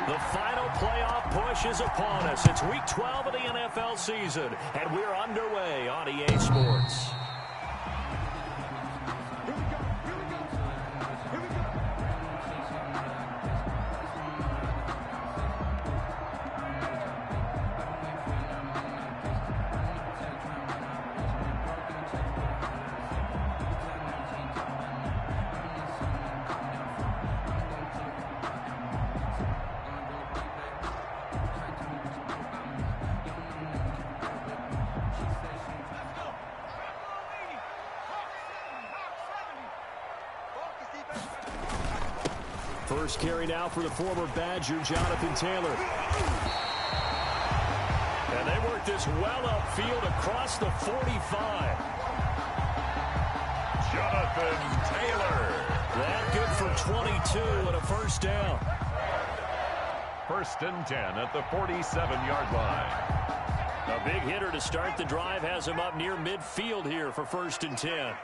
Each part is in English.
The final playoff push is upon us. It's Week 12 of the NFL season, and we're underway on EA Sports. First carry now for the former Badger, Jonathan Taylor. And they work this well upfield across the 45. Jonathan Taylor. That good for 22 and a first down. First and 10 at the 47-yard line. A big hitter to start the drive has him up near midfield here for first and 10.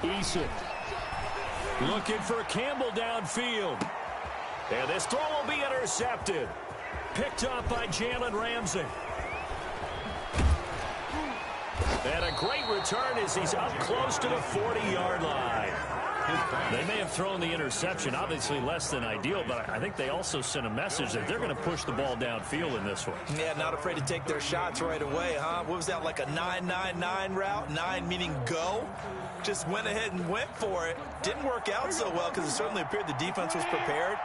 Eason looking for Campbell downfield. And this throw will be intercepted. Picked up by Jalen Ramsey. And a great return as he's up close to the 40-yard line. They may have thrown the interception, obviously less than ideal, but I think they also sent a message that they're going to push the ball downfield in this one. Yeah, not afraid to take their shots right away, huh? What was that, like a 9-9-9 route? 9 meaning go? Just went ahead and went for it. Didn't work out so well because it certainly appeared the defense was prepared.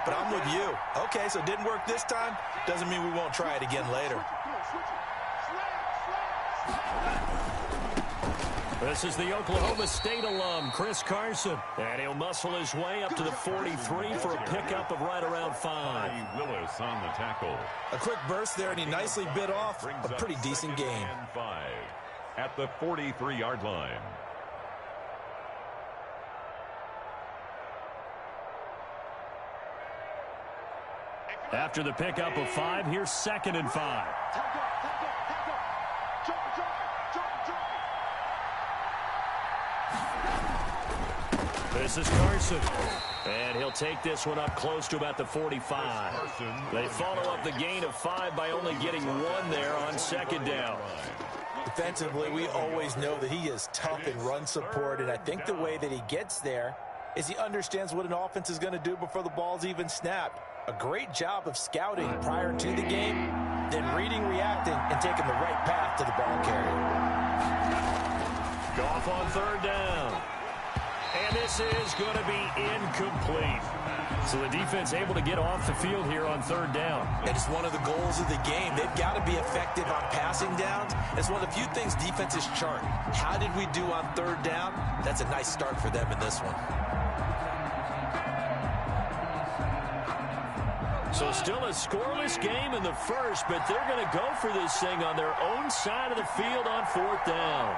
But I'm with you. Okay, so it didn't work this time. Doesn't mean we won't try it again later. This is the Oklahoma State alum, Chris Carson. And he'll muscle his way up to the 43 for a pickup of right around 5. Willis on the tackle. A quick burst there, and he nicely bit off a pretty decent gain. 5 at the 43-yard line. After the pickup of 5, here's second and 5. This is Carson. And he'll take this one up close to about the 45. They follow up the gain of 5 by only getting 1 there on second down. Defensively, we always know that he is tough in run support, and I think the way that he gets there is he understands what an offense is going to do before the ball's even snapped. A great job of scouting prior to the game, then reading, reacting, and taking the right path to the ball carrier. Goff on third down. And this is going to be incomplete. So the defense able to get off the field here on third down. And it's one of the goals of the game. They've got to be effective on passing downs. It's one of the few things defenses chart. How did we do on third down? That's a nice start for them in this one. So still a scoreless game in the first, but they're going to go for this thing on their own side of the field on fourth down.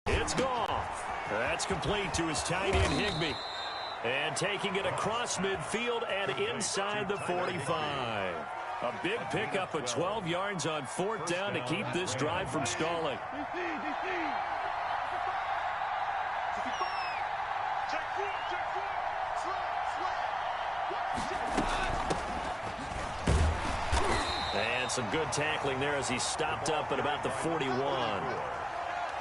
It's Goff. That's complete to his tight end, Higbee. And taking it across midfield and inside the 45. A big pickup of 12 yards on fourth down to keep this drive from stalling. And some good tackling there as he stopped up at about the 41.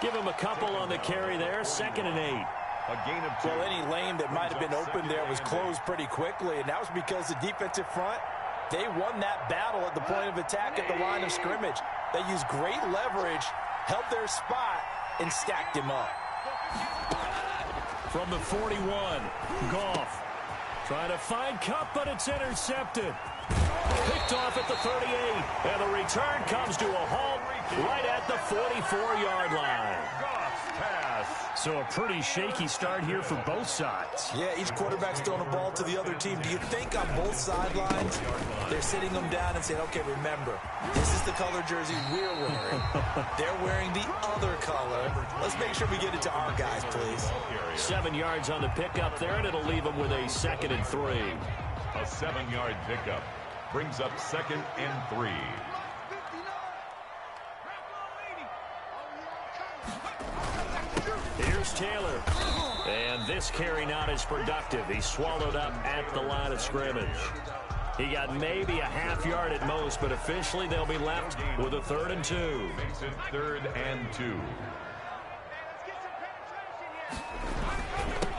Give him a couple on the carry there. Second and 8. A gain of 2. Well, any lane that might have been open there was closed pretty quickly, and that was because the defensive front, they won that battle at the point of attack at the line of scrimmage. They used great leverage, held their spot, and stacked him up. From the 41, Goff trying to find Kupp, but it's intercepted. Picked off at the 38, and the return comes to a halt right at the 44-yard line. So a pretty shaky start here for both sides. Yeah, each quarterback's throwing the ball to the other team. Do you think on both sidelines they're sitting them down and saying, okay, remember, this is the color jersey we're wearing. They're wearing the other color. Let's make sure we get it to our guys, please. 7 yards on the pickup there, and it'll leave them with a 2nd and 3. A 7-yard pickup brings up 2nd and 3. Here's Taylor. And this carry not as productive. He's swallowed up at the line of scrimmage. He got maybe a half yard at most, but officially they'll be left with a 3rd and 2. Makes it 3rd and 2.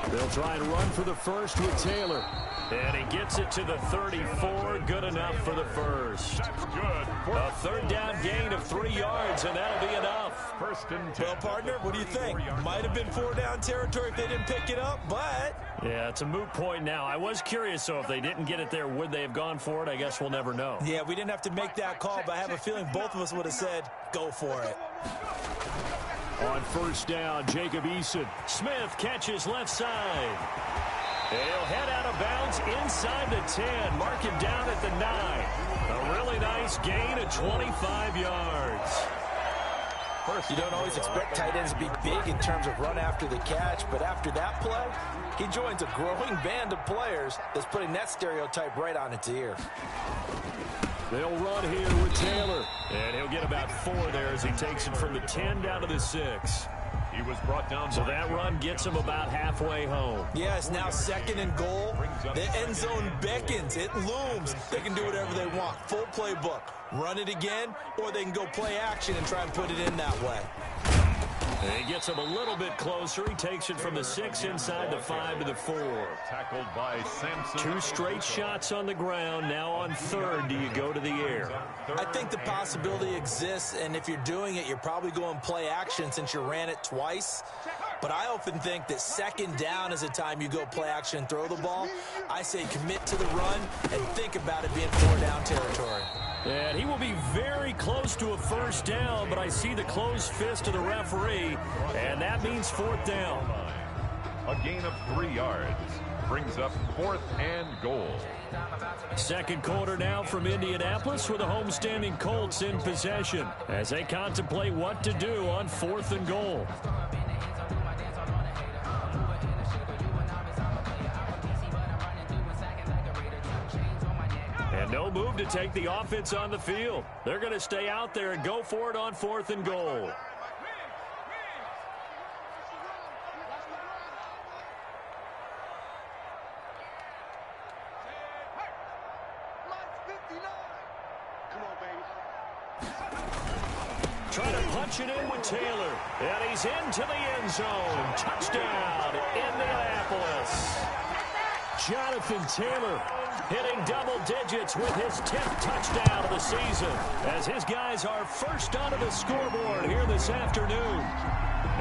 They'll try and run for the first with Taylor. And he gets it to the 34. Good enough for the first. Good. A 3rd down gain of 3 yards, and that'll be enough. 1st and 10. Well, partner, what do you think? Might have been 4 down territory if they didn't pick it up, but... Yeah, it's a moot point now. I was curious, so if they didn't get it there, would they have gone for it? I guess we'll never know. Yeah, we didn't have to make that call, but I have a feeling both of us would have said, go for it. On 1st down, Jacob Eason. Smith catches left side. And he'll head out of bounds inside the 10. Mark him down at the 9. A really nice gain of 25 yards. You don't always expect tight ends to be big in terms of run after the catch, but after that play, he joins a growing band of players that's putting that stereotype right on its ear. They'll run here with Taylor. And he'll get about 4 there as he takes it from the 10 down to the 6. He was brought down. So that run gets him about halfway home. Yeah, it's now 2nd and goal. The end zone beckons. It looms. They can do whatever they want. Full playbook. Run it again, or they can go play action and try and put it in that way. And he gets him a little bit closer. He takes it from the 6 inside the 5 to the 4. Tackled by Sampson. 2 straight shots on the ground. Now on 3rd, do you go to the air? I think the possibility exists, and if you're doing it, you're probably going play action since you ran it twice. But I often think that 2nd down is a time you go play action and throw the ball. I say commit to the run and think about it being 4 down territory. And he will be very close to a 1st down, but I see the closed fist of the referee, and that means 4th down. A gain of 3 yards. Brings up 4th and goal. 2nd quarter now from Indianapolis with the homestanding Colts in possession as they contemplate what to do on 4th and goal. And no move to take the offense on the field. They're going to stay out there and go for it on 4th and goal. Trying to punch it in with Taylor. And he's into the end zone. Touchdown, Indianapolis. Jonathan Taylor hitting double digits with his 10th touchdown of the season as his guys are first onto the scoreboard here this afternoon.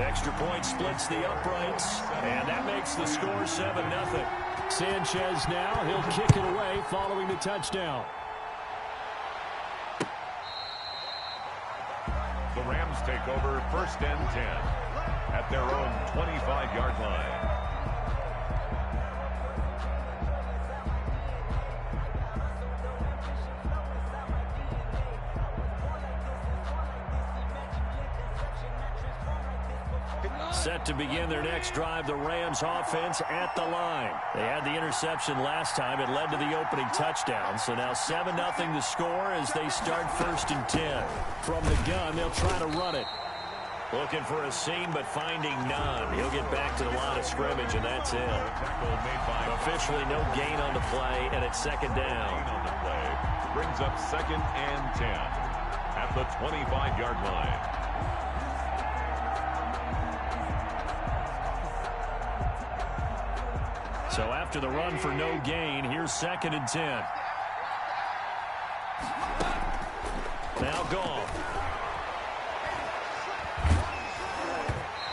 Extra point splits the uprights, and that makes the score 7-0. Sanchez now, he'll kick it away following the touchdown. The Rams take over 1st and 10 at their own 25-yard line. Set to begin their next drive, the Rams offense at the line. They had the interception last time. It led to the opening touchdown. So now 7-0 the score as they start 1st and 10. From the gun, they'll try to run it. Looking for a seam, but finding none. He'll get back to the line of scrimmage, and that's it. Officially no gain on the play, and it's 2nd down. On the play brings up 2nd and 10 at the 25-yard line. So after the run for no gain, here's 2nd and 10. Now gone.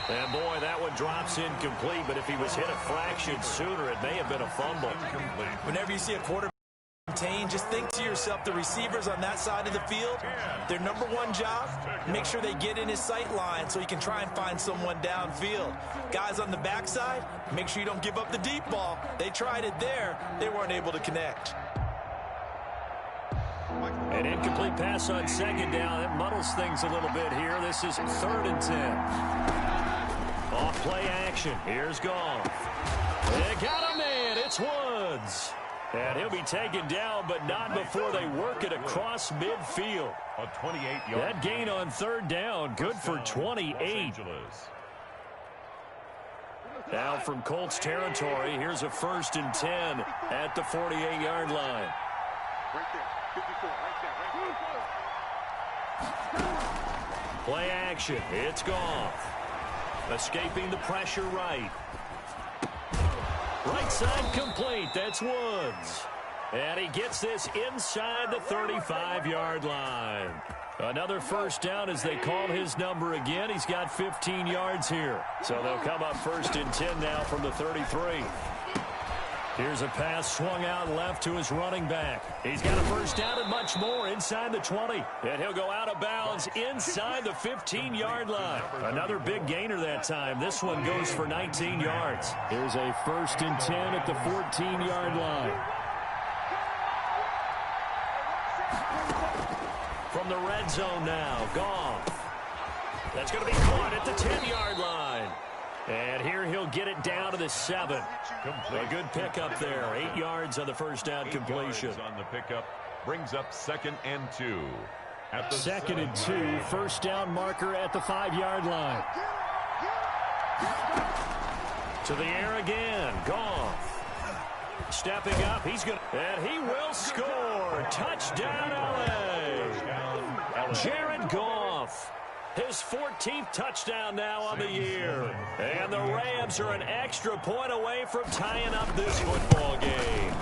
And boy, that one drops incomplete, but if he was hit a fraction sooner, it may have been a fumble. Whenever you see a quarterback contained, just think to yourself, the receivers on that side of the field, their number one job, make sure they get in his sight line so he can try and find someone downfield. Guys on the backside, make sure you don't give up the deep ball. They tried it there. They weren't able to connect. An incomplete pass on 2nd down. That muddles things a little bit here. This is 3rd and 10. Off play action. Here's Goff. They got him in. It's Woods. And he'll be taken down, but not before they work it across midfield. A 28-yard. That gain on 3rd down, good for 28. Now from Colts territory, here's a 1st and 10 at the 48-yard line. Right there. 54. Right there. Play action. It's Goff. Escaping the pressure right. Right side complete. That's Woods. And he gets this inside the 35-yard line. Another 1st down as they call his number again. He's got 15 yards here. So they'll come up 1st and 10 now from the 33. Here's a pass swung out left to his running back. He's got a 1st down and much more inside the 20. And he'll go out of bounds inside the 15-yard line. Another big gainer that time. This one goes for 19 yards. Here's a 1st and 10 at the 14-yard line. From the red zone now, Goff. That's going to be caught at the 10-yard line. And here he'll get it down to the 7. A good pickup there. 8 yards on the 1st down completion. On the pickup brings up 2nd and 2. At the 2nd and 2, 1st down marker at the 5-yard line. To the air again, Goff. Stepping up, he's going to, and he will score. Touchdown, LA. Jared Goff. His 14th touchdown now on the year. And the Rams are an extra point away from tying up this football game.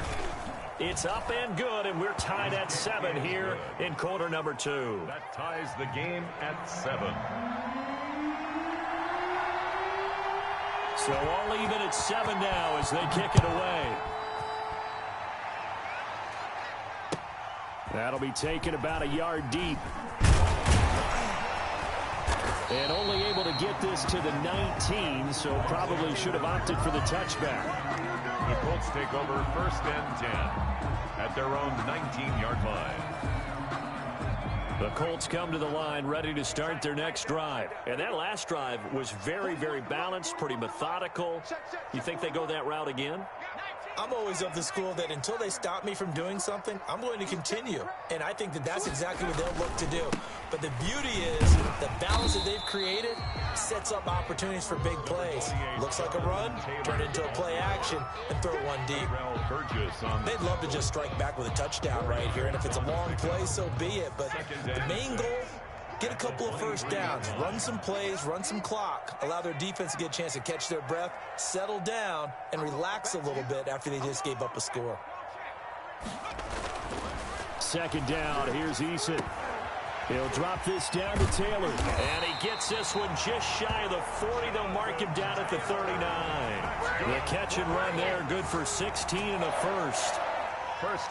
It's up and good, and we're tied at 7 here in quarter number 2. That ties the game at 7. So all even at 7 now as they kick it away. That'll be taken about a yard deep. And only able to get this to the 19, so probably should have opted for the touchback. The Colts take over 1st and 10 at their own 19-yard line. The Colts come to the line ready to start their next drive. And that last drive was very, very balanced, pretty methodical. You think they go that route again? I'm always of the school that until they stop me from doing something, I'm going to continue. And I think that that's exactly what they'll look to do. But the beauty is the balance that they've created sets up opportunities for big plays. Looks like a run, turn it into a play action, and throw one deep. They'd love to just strike back with a touchdown right here. And if it's a long play, so be it. But the main goal, get a couple of 1st downs, run some plays, run some clock, allow their defense to get a chance to catch their breath, settle down, and relax a little bit after they just gave up a score. 2nd down, here's Eason. He'll drop this down to Taylor. And he gets this one just shy of the 40. They'll mark him down at the 39. The catch and run there, good for 16 and a 1st.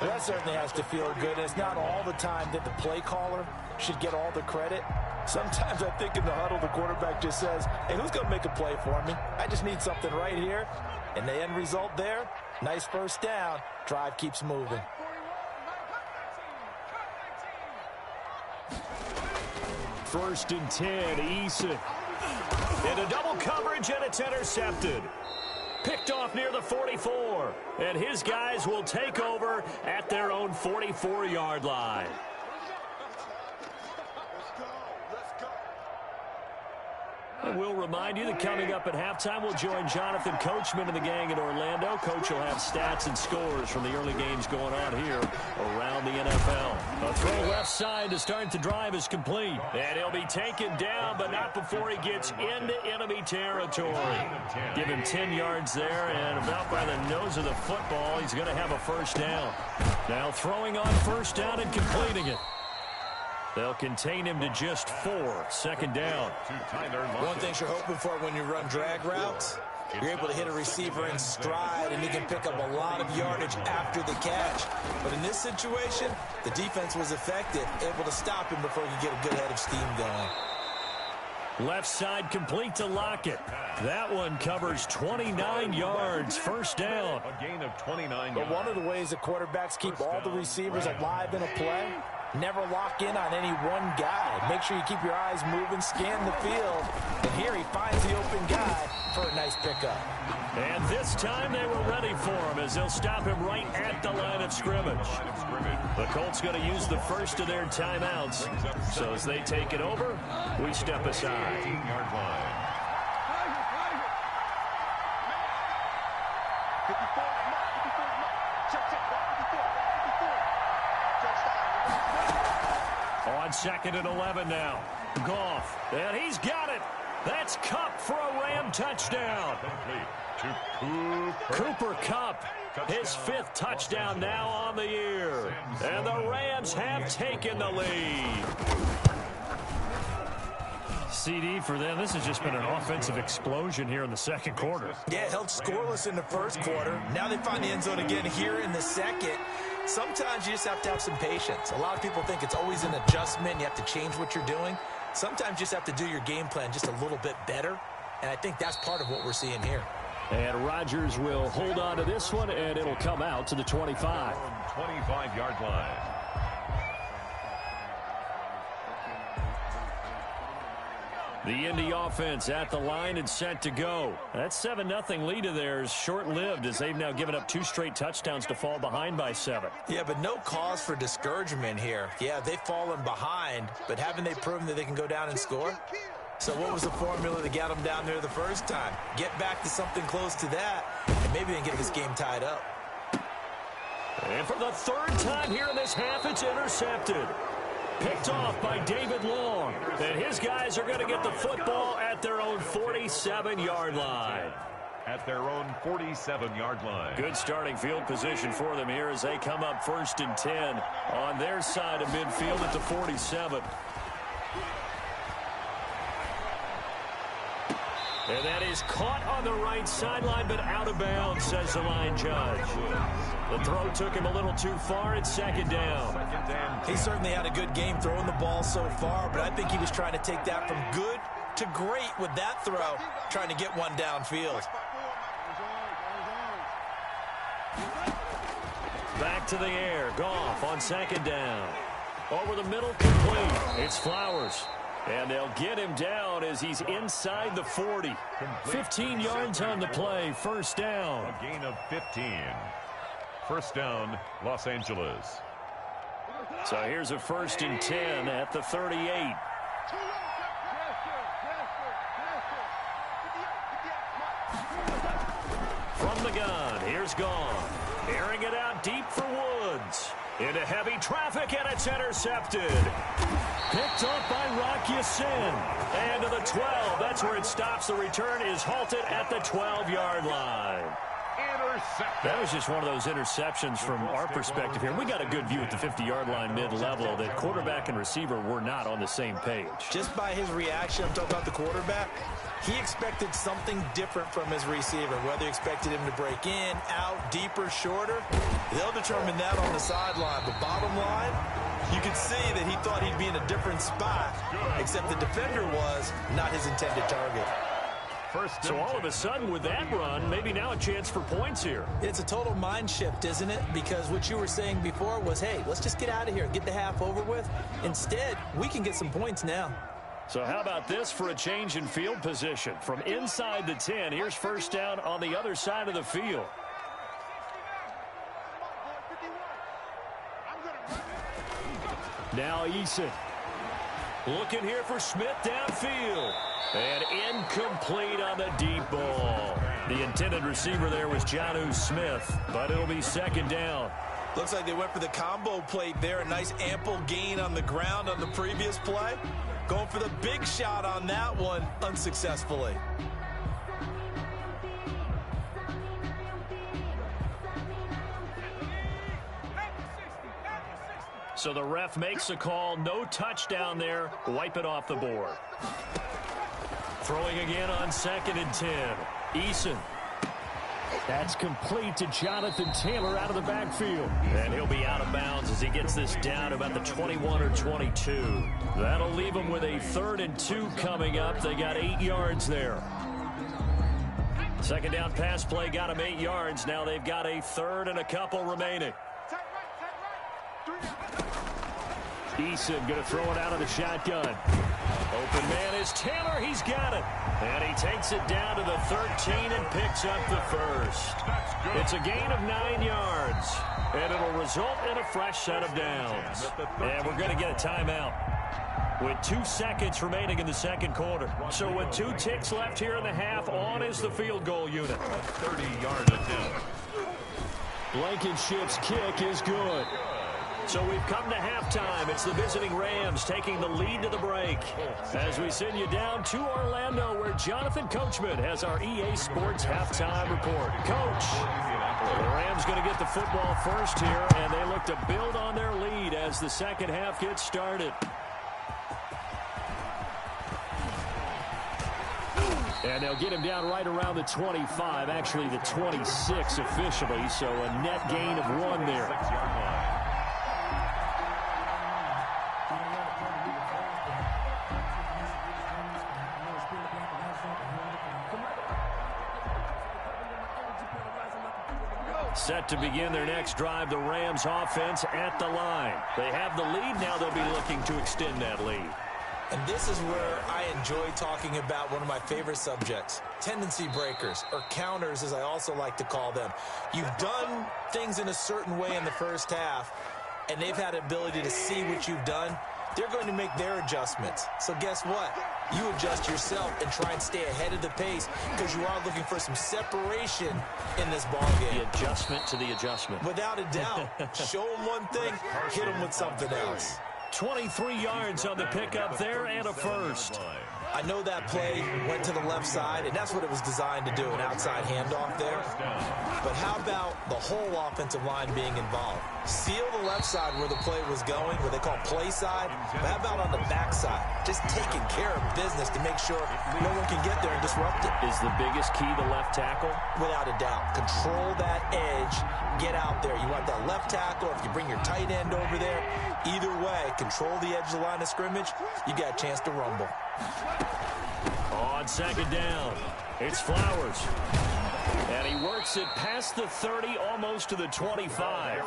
That certainly has to feel good. It's not all the time that the play caller should get all the credit. Sometimes I think in the huddle, the quarterback just says, hey, who's going to make a play for me? I just need something right here. And the end result there, nice 1st down. Drive keeps moving. First and 10, Eason. Into double coverage, and it's intercepted. Picked off near the 44. And his guys will take over at their own 44-yard line. And we'll remind you that coming up at halftime, we'll join Jonathan Coachman and the gang in Orlando. Coach will have stats and scores from the early games going on here around the NFL. A throw left side to start the drive is complete. And he'll be taken down, but not before he gets into enemy territory. Give him 10 yards there, and about by the nose of the football, he's going to have a 1st down. Now throwing on 1st down and completing it. They'll contain him to just 4. 2nd down. One thing you're hoping for when you run drag routes, you're able to hit a receiver in stride, and he can pick up a lot of yardage after the catch. But in this situation, the defense was effective, able to stop him before he could get a good head of steam going. Left side complete to Lockett. That one covers 29 yards. 1st down. A gain of 29 But one of the ways the quarterbacks keep all the receivers alive in a play, never lock in on any one guy. Make sure you keep your eyes moving, scan the field. And here he finds the open guy for a nice pickup. And this time they were ready for him as they'll stop him right at the line of scrimmage. The Colts going to use the first of their timeouts. So as they take it over, we step aside. 54, mark, 54, mark. Check, check, mark, 54, mark, 54. On 2nd and 11 now. Goff, and he's got it. That's Kupp for a Ram touchdown. Cooper Kupp, his 5th touchdown now on the year. And the Rams have taken the lead. CD for them. This has just been an offensive explosion here in the second quarter. Yeah, held scoreless in the first quarter. Now they find the end zone again here in the second. Sometimes you just have to have some patience. A lot of people think it's always an adjustment. You have to change what you're doing. Sometimes you just have to do your game plan just a little bit better. And I think that's part of what we're seeing here. And Rodgers will hold on to this one, and it'll come out to the 25. 25-yard line. The Indy offense at the line and set to go. That 7-0 lead of theirs short-lived as they've now given up 2 straight touchdowns to fall behind by 7. Yeah, but no cause for discouragement here. Yeah, they've fallen behind, but haven't they proven that they can go down and score? So what was the formula to get them down there the first time? Get back to something close to that, and maybe they can get this game tied up. And for the 3rd time here in this half, it's intercepted. Picked off by David Long. And his guys are going to get the football at their own 47-yard line. At their own 47-yard line. Good starting field position for them here as they come up 1st and 10 on their side of midfield at the 47. And that is caught on the right sideline, but out of bounds, says the line judge. The throw took him a little too far. It's 2nd down. He certainly had a good game throwing the ball so far, but I think he was trying to take that from good to great with that throw, trying to get one downfield. Back to the air. Goff on 2nd down. Over the middle, complete. It's Flowers. And they'll get him down as he's inside the 40. 15 yards on the play. 1st down. A gain of 15. 1st down, Los Angeles. So here's a 1st and 10 at the 38. From the gun, here's Goff. Airing it out deep for Woods. Into heavy traffic, and it's intercepted. Picked up by Rock Ya-Sin. And to the 12. That's where it stops. The return is halted at the 12-yard line. That was just one of those interceptions from our perspective here. We got a good view at the 50-yard line mid-level that quarterback and receiver were not on the same page. Just by his reaction, I'm talking about the quarterback, he expected something different from his receiver, whether he expected him to break in, out, deeper, shorter. They'll determine that on the sideline. But bottom line, you could see that he thought he'd be in a different spot, except the defender was not his intended target. So all of a sudden with that run, maybe now a chance for points here. It's a total mind shift, isn't it? Because what you were saying before was, hey, let's just get out of here, get the half over with. Instead, we can get some points now. So how about this for a change in field position? From inside the 10, here's 1st down on the other side of the field. Now Eason. Looking here for Smith downfield. And incomplete on the deep ball. The intended receiver there was Jonnu Smith, but it'll be 2nd down. Looks like they went for the combo plate there. A nice ample gain on the ground on the previous play. Going for the big shot on that one unsuccessfully. So the ref makes a call. No touchdown there. Wipe it off the board. Throwing again on 2nd and 10. Eason. That's complete to Jonathan Taylor out of the backfield. And he'll be out of bounds as he gets this down about the 21 or 22. That'll leave him with a 3rd and 2 coming up. They got 8 yards there. 2nd down pass play got him 8 yards. Now they've got a 3rd and a couple remaining. Eason going to throw it out of the shotgun. Open man is Taylor. He's got it. And he takes it down to the 13 and picks up the 1st. It's a gain of 9 yards. And it'll result in a fresh set of downs. And we're going to get a timeout. with 2 seconds remaining in the second quarter. So with 2 ticks left here in the half, on is the field goal unit. 30-yard attempt. Blankenship's kick is good. So we've come to halftime. It's the visiting Rams taking the lead to the break. As we send you down to Orlando, where Jonathan Coachman has our EA Sports halftime report. Coach, the Rams going to get the football first here, and they look to build on their lead as the second half gets started. And they'll get him down right around the 25, actually the 26 officially, so a net gain of 1 there. 6-yard line. Set to begin their next drive, the Rams offense at the line. They have the lead, now they'll be looking to extend that lead. And this is where I enjoy talking about one of my favorite subjects, tendency breakers, or counters as I also like to call them. You've done things in a certain way in the first half, and they've had the ability to see what you've done. They're going to make their adjustments. So guess what? You adjust yourself and try and stay ahead of the pace because you are looking for some separation in this ball game. The adjustment to the adjustment. Without a doubt. Show them one thing, hit them with something else. 23 yards on the pickup there and a first. I know that play went to the left side, and that's what it was designed to do, an outside handoff there. But how about the whole offensive line being involved? Seal the left side where the play was going, what they call play side. But how about on the back side? Just taking care of business to make sure no one can get there and disrupt it. Is the biggest key the left tackle? Without a doubt. Control that edge. Get out there. You want that left tackle. If you bring your tight end over there, either way, control the edge of the line of scrimmage, you got a chance to rumble. On second down, it's Flowers. And he works it past the 30, almost to the 25.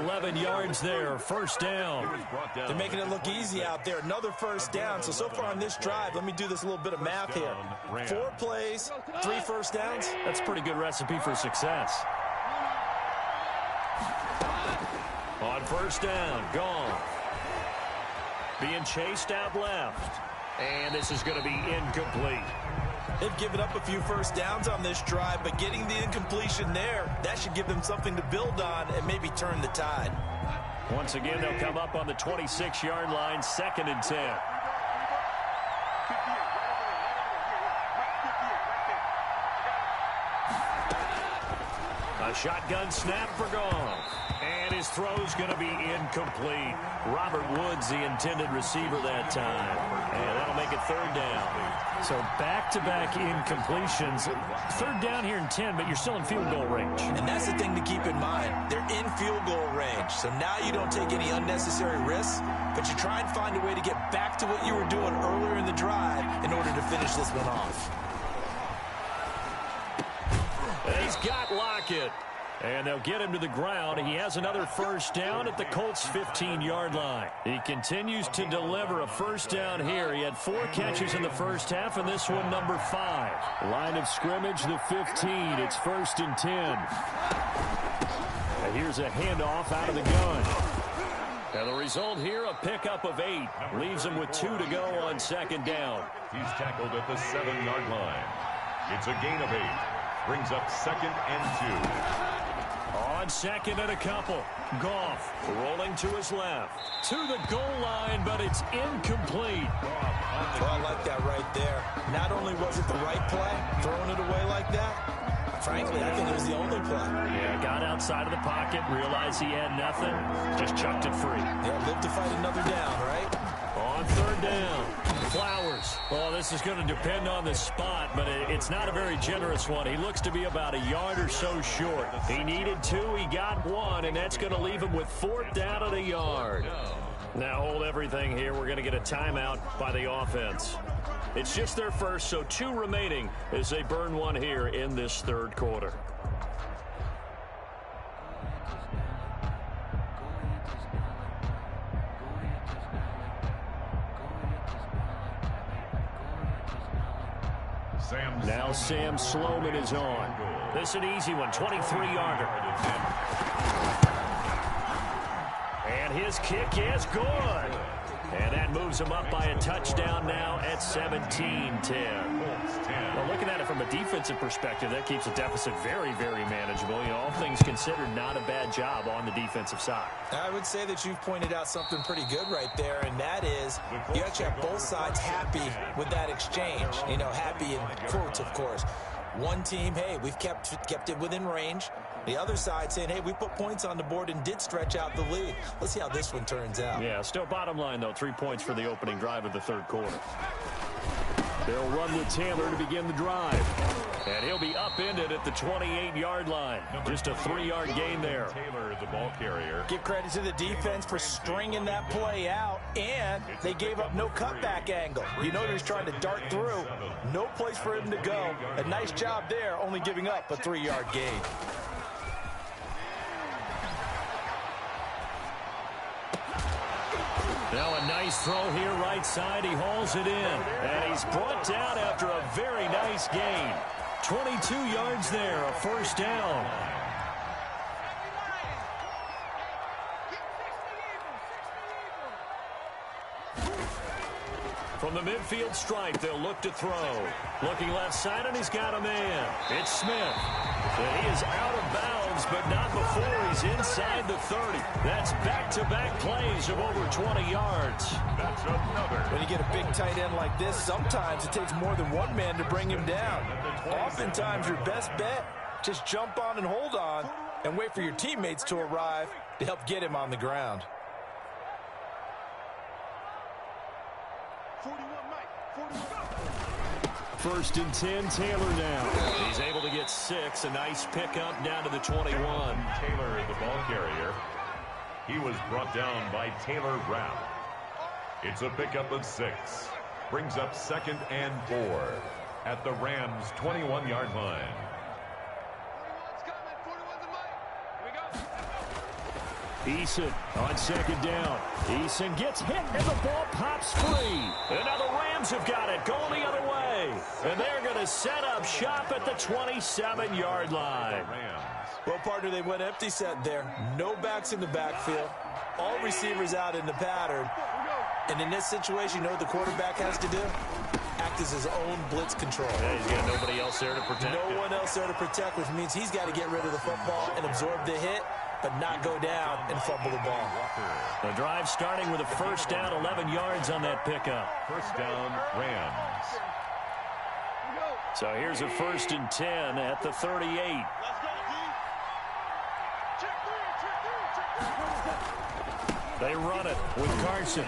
11 yards there, first down. They're making it look easy out there. Another first down. So far on this drive, let me do this little bit of math here. 4 plays, 3 first downs. That's a pretty good recipe for success. On first down, gone. Being chased out left. And this is going to be incomplete. They've given up a few first downs on this drive, but getting the incompletion there, that should give them something to build on and maybe turn the tide. Once again, they'll come up on the 26-yard line, 2nd and 10. A shotgun snap for Goff. And his throw's going to be incomplete. Robert Woods, the intended receiver that time. And that'll make it 3rd down. So back-to-back incompletions. 3rd down here in 10, but you're still in field goal range. And that's the thing to keep in mind. They're in field goal range. So now you don't take any unnecessary risks, but you try and find a way to get back to what you were doing earlier in the drive in order to finish this one off. He's got Lockett. And they'll get him to the ground. He has another first down at the Colts' 15-yard line. He continues to deliver a first down here. He had 4 catches in the first half, and this one number 5. Line of scrimmage, the 15. It's 1st and 10. And here's a handoff out of the gun. And the result here, a pickup of 8. Leaves him with 2 to go on 2nd down. He's tackled at the 7-yard line. It's a gain of 8. Brings up 2nd and 2. On 2nd and a couple. Goff rolling to his left. To the goal line, but it's incomplete. Well, I like that right there. Not only was it the right play, throwing it away like that, frankly, I think it was the only play. Yeah, got outside of the pocket, realized he had nothing, just chucked it free. Yeah, live to fight another down, right? On 3rd down, Flowers. Well, this is going to depend on the spot, but it's not a very generous one. He looks to be about a yard or so short. He needed 2, he got 1, and that's going to leave him with 4th down at a yard. Now hold everything here. We're going to get a timeout by the offense. It's just their first, so 2 remaining as they burn 1 here in this 3rd quarter. Now Sam Sloman is on. This is an easy one, 23-yarder. And his kick is good. And that moves them up by a touchdown now at 17-10. Well, looking at it from a defensive perspective, that keeps the deficit very, very manageable. You know, all things considered, not a bad job on the defensive side. I would say that you've pointed out something pretty good right there, and that is you actually have both sides happy with that exchange. You know, happy in quotes, of course. One team, hey, we've kept it within range. The other side saying, hey, we put points on the board and did stretch out the lead. Let's see how this one turns out. Yeah, still bottom line, though, 3 points for the opening drive of the third quarter. They'll run with Taylor to begin the drive. And he'll be upended at the 28-yard line. Just a 3-yard gain there. Taylor, the ball carrier. Give credit to the defense for stringing that play out, and they gave up no cutback angle. You know he was trying to dart through. No place for him to go. A nice job there, only giving up a 3-yard gain. Now a nice throw here right side. He hauls it in. And he's brought down after a very nice gain. 22 yards there, a first down. From the midfield stripe, they'll look to throw. Looking left side, and he's got a man. It's Smith. And he is out of bounds, but not before he's inside the 30. That's back-to-back plays of over 20 yards. That's another. When you get a big tight end like this, sometimes it takes more than one man to bring him down. Oftentimes, your best bet, just jump on and hold on and wait for your teammates to arrive to help get him on the ground. 1st and 10, Taylor now. He's able to get 6. A nice pickup down to the 21. Taylor, the ball carrier. He was brought down by Taylor Rapp. It's a pickup of 6. Brings up 2nd and 4 at the Rams' 21-yard line. Eason on 2nd down. Eason gets hit and the ball pops free. And now the Rams have got it going the other way. And they're going to set up shop at the 27-yard line. Well, partner, they went empty set there. No backs in the backfield. All receivers out in the pattern. And in this situation, you know what the quarterback has to do? Act as his own blitz control. Yeah, he's got nobody else there to protect him. No one else there to protect, which means he's got to get rid of the football and absorb the hit, but not go down and fumble the ball. The drive starting with a first down, 11 yards on that pickup. First down, Rams. So here's a 1st and 10 at the 38. They run it with Carson.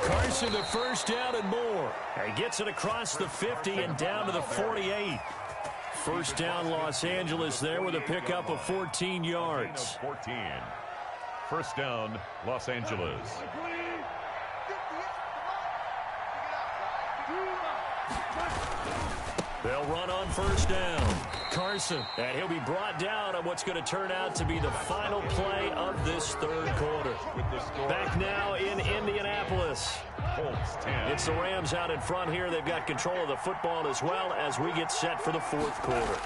Carson the first down and more. He gets it across the 50 and down to the 48. First down Los Angeles there with a pickup of 14 yards. 14. First down, Los Angeles. They'll run on first down. Carson, and he'll be brought down on what's going to turn out to be the final play of this third quarter. Back now in Indianapolis. It's the Rams out in front here. They've got control of the football as well as we get set for the fourth quarter.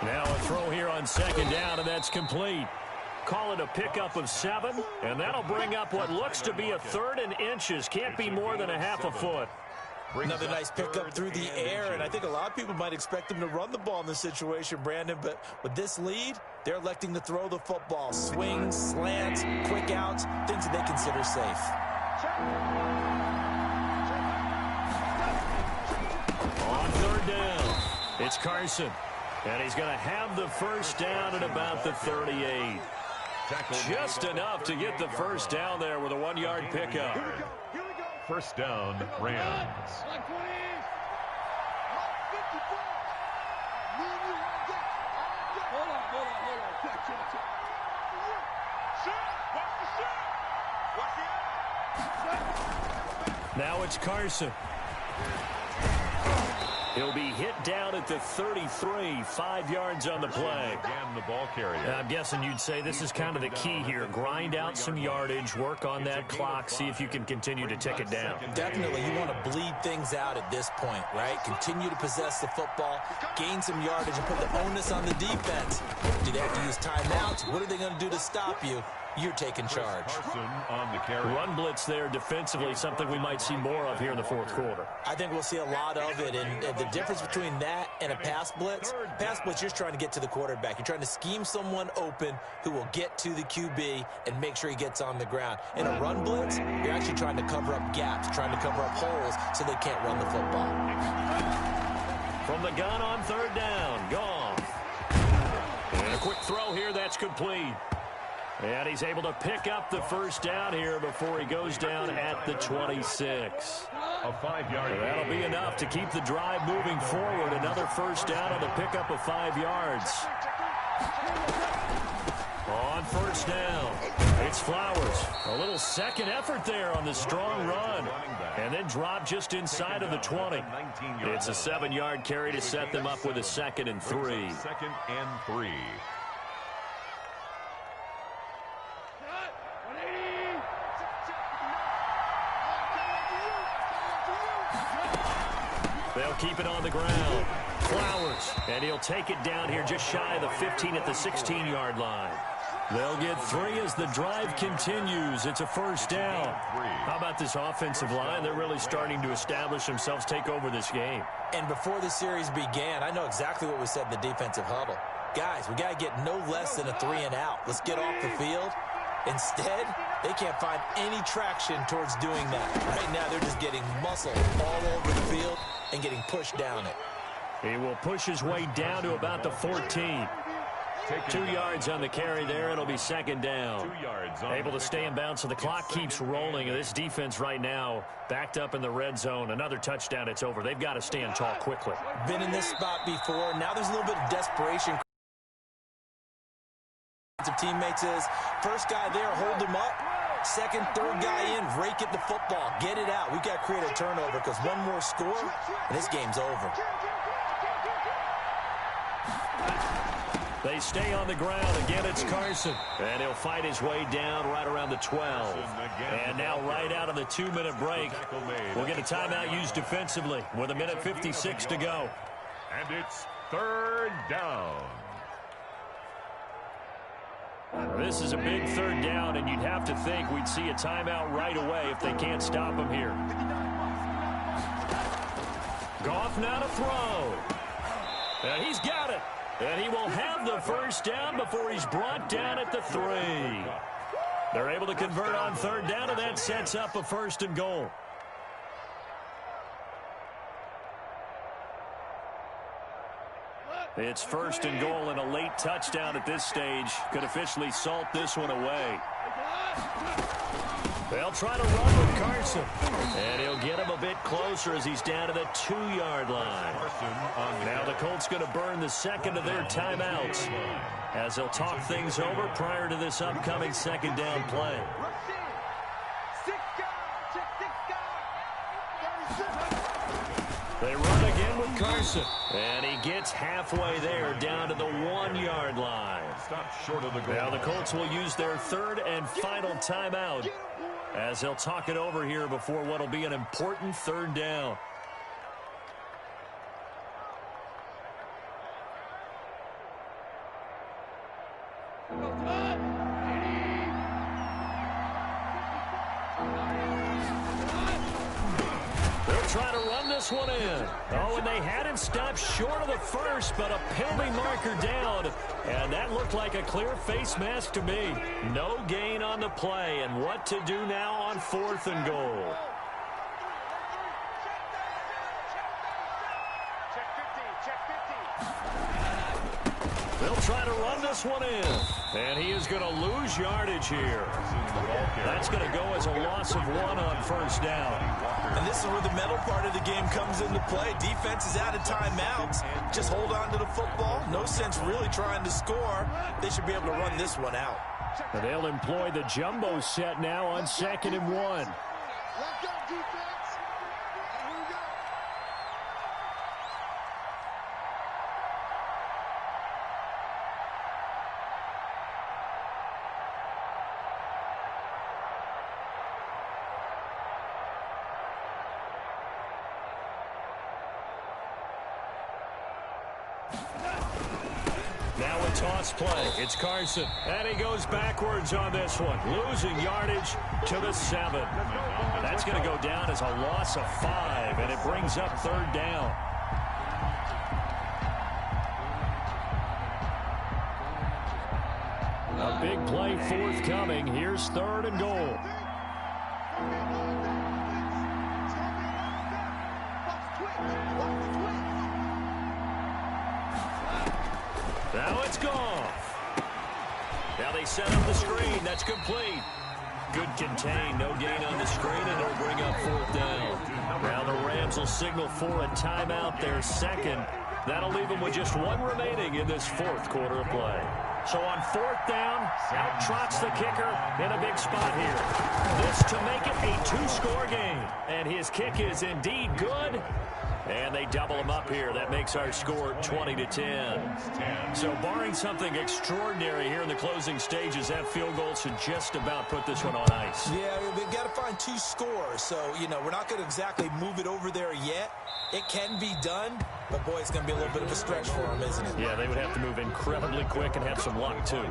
Now a throw here on 2nd down, and that's complete. Call it a pickup of 7, and that'll bring up what looks to be a 3rd and inches. Can't be more than a half a foot. Another nice pickup through the air, and I think a lot of people might expect them to run the ball in this situation, Brandon, but with this lead, they're electing to throw the football. Swings, slants, quick outs, things that they consider safe. On 3rd down, it's Carson, and he's going to have the first down at about the 38. Just enough to get the first down there with a 1-yard pickup. First down, Rams. Now it's Carson. He'll be hit down at the 33, 5 yards on the play. Again, the ball carrier. I'm guessing you'd say this is kind of the key here. Grind out some yardage, work on that clock, see if you can continue to tick it down. Definitely, you want to bleed things out at this point, right? Continue to possess the football, gain some yardage, and put the onus on the defense. Do they have to use timeouts? What are they going to do to stop you? you're taking charge. Carson on the carry. Run blitz there defensively, something we might see more of here in the fourth quarter. I think we'll see a lot of it, and the difference between that and a pass blitz, you're just trying to get to the quarterback. You're trying to scheme someone open who will get to the QB and make sure he gets on the ground. In a run blitz, you're actually trying to cover up gaps, trying to cover up holes so they can't run the football. From the gun on third down, Goff. And a quick throw here, that's complete. And he's able to pick up the first down here before he goes down at the 26. A 5-yard gain. That'll be enough to keep the drive moving forward. Another first down on the pickup of 5 yards. On first down, it's Flowers. A little second effort there on the strong run. And then drop just inside of the 20. It's a 7-yard carry to set them up with a 2nd and 3. 2nd and 3. They'll keep it on the ground. Flowers, and he'll take it down here just shy of the 15 at the 16-yard line. They'll get 3 as the drive continues. It's a first down. How about this offensive line? They're really starting to establish themselves, take over this game. And before the series began, I know exactly what was said in the defensive huddle. Guys, we got to get no less than a 3 and out. Let's get off the field. Instead, they can't find any traction towards doing that. Right now, they're just getting muscle all over the field and getting pushed down it. He will push his way down to about the 14. 2 yards on the carry there. It'll be 2nd down. 2 yards. Able to stay in bounds, so the clock keeps rolling. This defense right now backed up in the red zone. Another touchdown, it's over. They've got to stand tall quickly. Been in this spot before. Now there's a little bit of desperation. Teammates is first guy there, hold him up. Second, third guy in, rake at the football. Get it out. We've got to create a turnover because one more score, and this game's over. They stay on the ground. Again, it's Carson. And he'll fight his way down right around the 12. And now right out of the 2-minute break, we'll get a timeout used defensively with 1:56 to go. And it's 3rd down. This is a big 3rd down, and you'd have to think we'd see a timeout right away if they can't stop him here. Goff now to throw. And he's got it. And he will have the first down before he's brought down at the 3. They're able to convert on 3rd down, and that sets up a 1st and goal. It's 1st and goal, and a late touchdown at this stage could officially salt this one away. They'll try to run with Carson. And he'll get him a bit closer as he's down to the 2-yard line. Now the Colts going to burn the 2nd of their timeouts as they'll talk things over prior to this upcoming 2nd down play. They run again with Carson. And he gets halfway there down to the 1-yard line. Stop short of the goal. Now the Colts will use their 3rd and final timeout as they'll talk it over here before what will be an important 3rd down. Try to run this one in. Oh, and they had it stopped short of the 1st, but a penalty marker down. And that looked like a clear face mask to me. No gain on the play. And what to do now on 4th and goal. They'll try to run this one in. And he is going to lose yardage here. That's going to go as a loss of 1 on 1st down. And this is where the mental part of the game comes into play. Defense is out of timeouts. Just hold on to the football. No sense really trying to score. They should be able to run this one out. And they'll employ the jumbo set now on 2nd and 1. Now a toss play. It's Carson. And he goes backwards on this one. Losing yardage to the 7. That's going to go down as a loss of 5. And it brings up 3rd down. A big play forthcoming. Here's 3rd and goal. Now it's Goff. Now they set up the screen. That's complete. Good contain. No gain on the screen, and it'll bring up 4th down. Now the Rams will signal for a timeout, their 2nd. That'll leave them with just 1 remaining in this 4th quarter of play. So on 4th down, out trots the kicker in a big spot here. This to make it a 2-score game. And his kick is indeed good. And they double him up here. That makes our score 20-10. So barring something extraordinary here in the closing stages, that field goal should just about put this one on ice. Yeah, they've got to find 2 scores. So, we're not going to exactly move it over there yet. It can be done, but, boy, it's going to be a little bit of a stretch for them, isn't it? Yeah, they would have to move incredibly quick and have some luck, too.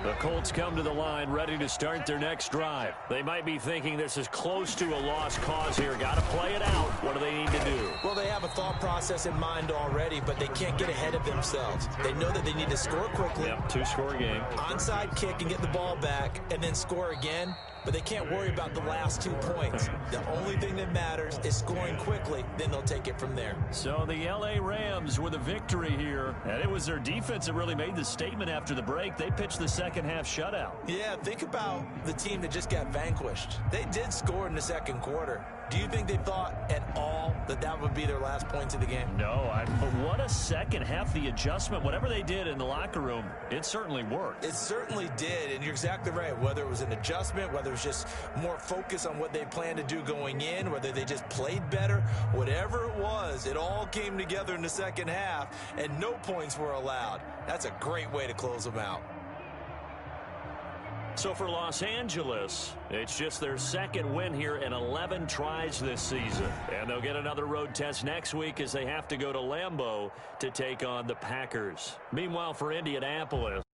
The Colts come to the line ready to start their next drive. They might be thinking this is close to a lost cause here. Got to play it out. What do they need to do? Well, they have a thought process in mind already, but they can't get ahead of themselves. They know that they need to score quickly. Yep, 2-score game. Onside kick and get the ball back and then score again. But they can't worry about the last 2 points. The only thing that matters is scoring quickly. Then they'll take it from there. So the L.A. Rams with a victory here. And it was their defense that really made the statement after the break. They pitched the second-half shutout. Yeah, think about the team that just got vanquished. They did score in the 2nd quarter. Do you think they thought at all that that would be their last points of the game? No, but what a second half. The adjustment, whatever they did in the locker room, it certainly worked. It certainly did, and you're exactly right. Whether it was an adjustment, whether it was just more focus on what they planned to do going in, whether they just played better, whatever it was, it all came together in the 2nd half, and no points were allowed. That's a great way to close them out. So for Los Angeles, it's just their 2nd win here in 11 tries this season. And they'll get another road test next week as they have to go to Lambeau to take on the Packers. Meanwhile, for Indianapolis,